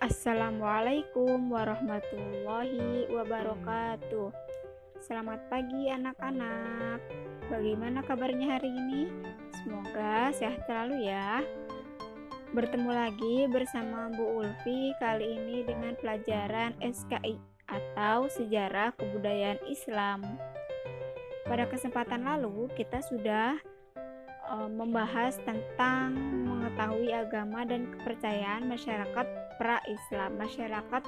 Assalamualaikum warahmatullahi wabarakatuh. Selamat pagi anak-anak. Bagaimana kabarnya hari ini? Semoga sehat selalu ya. Bertemu lagi bersama Bu Ulfi kali ini dengan pelajaran SKI atau Sejarah Kebudayaan Islam. Pada kesempatan lalu kita sudah membahas tentang mengetahui agama dan kepercayaan masyarakat pra-Islam, masyarakat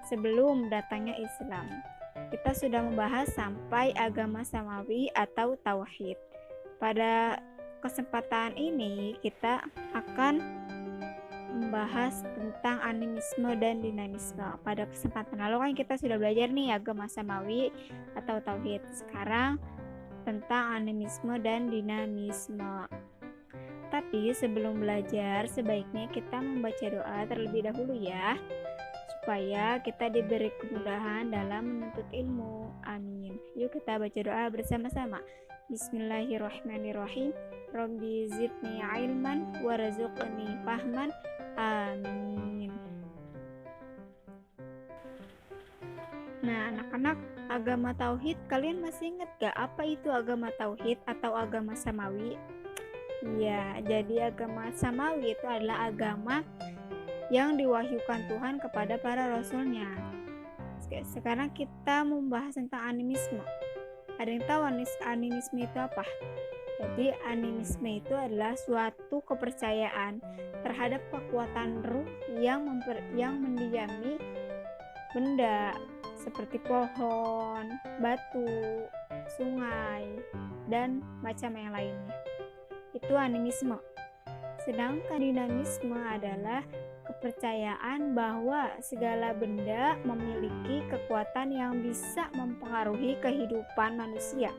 sebelum datangnya Islam. Kita sudah membahas sampai agama samawi atau tauhid. Pada kesempatan ini kita akan membahas tentang animisme dan dinamisme. Pada kesempatan lalu kan kita sudah belajar nih agama samawi atau tauhid. Sekarang tentang animisme dan dinamisme. Tapi sebelum belajar, sebaiknya kita membaca doa terlebih dahulu ya, supaya kita diberi kemudahan dalam menuntut ilmu. Amin. Yuk kita baca doa bersama-sama. Bismillahirrahmanirrahim. Rabbi zidni ilman warzuqni fahman. Amin. Nah, anak-anak, agama tauhid, kalian masih ingat gak apa itu agama tauhid atau agama samawi? Ya, jadi agama samawi itu adalah agama yang diwahyukan Tuhan kepada para rasulnya. Sekarang kita membahas tentang animisme. Ada yang tahu animisme itu apa? Jadi animisme itu adalah suatu kepercayaan terhadap kekuatan ruh yang mendiami benda seperti pohon, batu, sungai, dan macam yang lainnya. Itu animisme. Sedangkan dinamisme adalah kepercayaan bahwa segala benda memiliki kekuatan yang bisa mempengaruhi kehidupan manusia.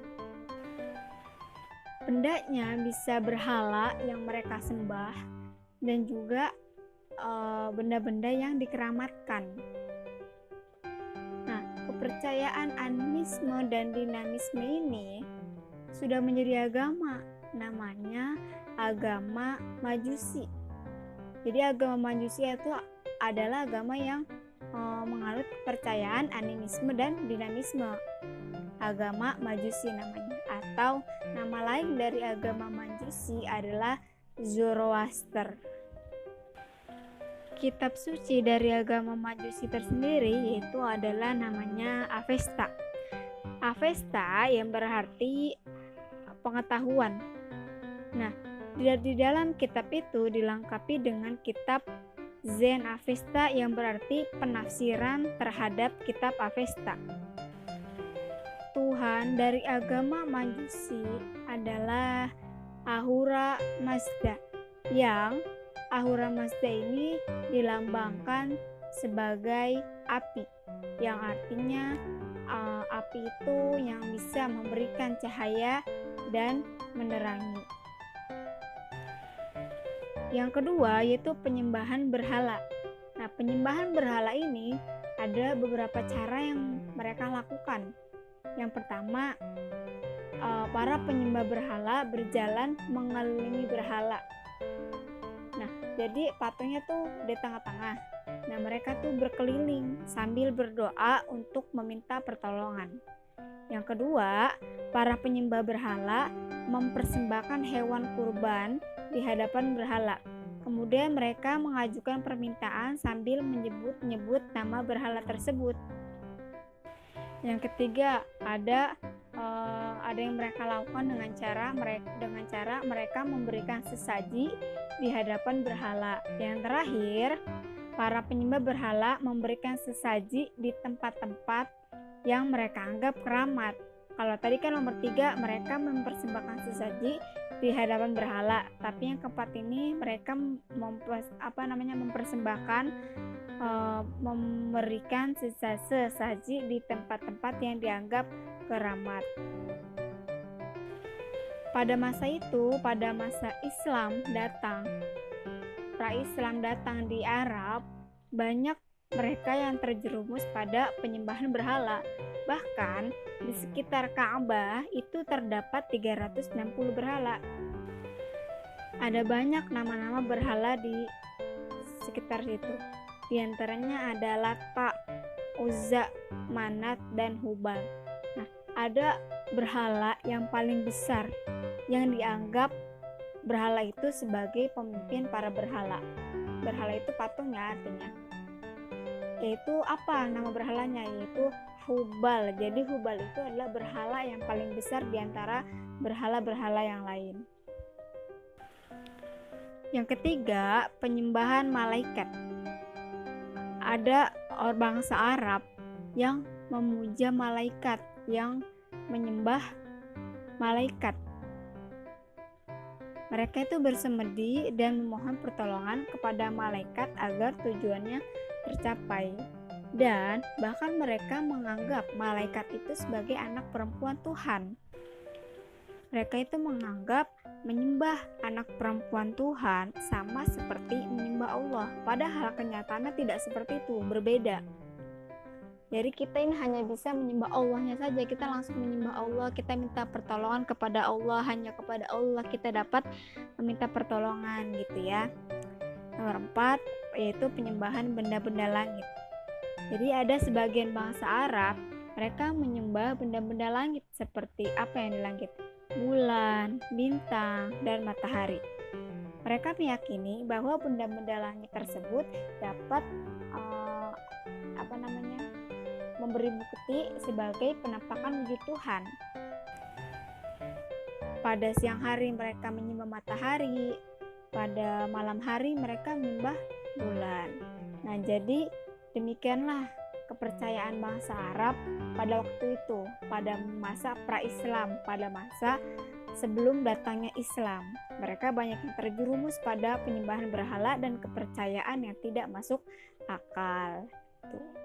Bendanya bisa berhala yang mereka sembah dan juga benda-benda yang dikeramatkan. Kepercayaan animisme dan dinamisme ini sudah menjadi agama, namanya agama Majusi. Jadi agama Majusi itu adalah agama yang menganut kepercayaan animisme dan dinamisme. Agama Majusi namanya, atau nama lain dari agama Majusi adalah Zoroaster. Kitab suci dari agama Majusi tersendiri yaitu adalah namanya Avesta. Avesta yang berarti pengetahuan. Nah, di dalam kitab itu dilengkapi dengan kitab Zen Avesta yang berarti penafsiran terhadap kitab Avesta. Tuhan dari agama Majusi adalah Ahura Mazda, yang Ahura Mazda ini dilambangkan sebagai api, yang artinya api itu yang bisa memberikan cahaya dan menerangi. Yang kedua yaitu penyembahan berhala. Nah, penyembahan berhala ini ada beberapa cara yang mereka lakukan. Yang pertama, para penyembah berhala berjalan mengelilingi berhala. Nah, jadi patungnya tuh di tengah-tengah. Nah, mereka tuh berkeliling sambil berdoa untuk meminta pertolongan. Yang kedua, para penyembah berhala mempersembahkan hewan kurban di hadapan berhala. Kemudian mereka mengajukan permintaan sambil menyebut-nyebut nama berhala tersebut. Yang ketiga, ada yang mereka lakukan dengan cara mereka memberikan sesaji di hadapan berhala. Yang terakhir, para penyembah berhala memberikan sesaji di tempat-tempat yang mereka anggap keramat. Kalau tadi kan nomor 3, mereka mempersembahkan sesaji di hadapan berhala, tapi yang keempat ini mereka mempersembahkan memberikan sesaji di tempat-tempat yang dianggap keramat. Pada masa itu, pada masa Islam datang, pra-Islam datang di Arab, banyak mereka yang terjerumus pada penyembahan berhala. Bahkan di sekitar Ka'bah itu terdapat 360 berhala. Ada banyak nama-nama berhala di sekitar situ. Di antaranya ada Lata, Uzza, Manat, dan Hubal. Nah, ada berhala yang paling besar yang dianggap berhala itu sebagai pemimpin para berhala. Berhala itu patung ya artinya. Yaitu apa nama berhalanya? Yaitu Hubal. Jadi Hubal itu adalah berhala yang paling besar di antara berhala-berhala yang lain. Yang ketiga, penyembahan malaikat. Ada orang bangsa Arab yang memuja malaikat, yang menyembah malaikat. Mereka itu bersemedi dan memohon pertolongan kepada malaikat agar tujuannya tercapai. Dan bahkan mereka menganggap malaikat itu sebagai anak perempuan Tuhan. Mereka itu menganggap menyembah anak perempuan Tuhan sama seperti menyembah Allah. Padahal kenyataannya tidak seperti itu, berbeda. Jadi kita ini hanya bisa menyembah Allahnya saja. Kita langsung menyembah Allah, kita minta pertolongan kepada Allah, hanya kepada Allah kita dapat meminta pertolongan gitu ya. Nomor 4 yaitu penyembahan benda-benda langit. Jadi ada sebagian bangsa Arab, mereka menyembah benda-benda langit seperti apa yang di langit? Bulan, bintang, dan matahari. Mereka meyakini bahwa benda-benda langit tersebut dapat memberi bukti sebagai penampakan wujud Tuhan. Pada siang hari mereka menyembah matahari, pada malam hari mereka menyembah bulan. Nah, jadi demikianlah kepercayaan bangsa Arab pada waktu itu, pada masa pra-Islam, pada masa sebelum datangnya Islam. Mereka banyak yang terjerumus pada penyembahan berhala dan kepercayaan yang tidak masuk akal. Tuh.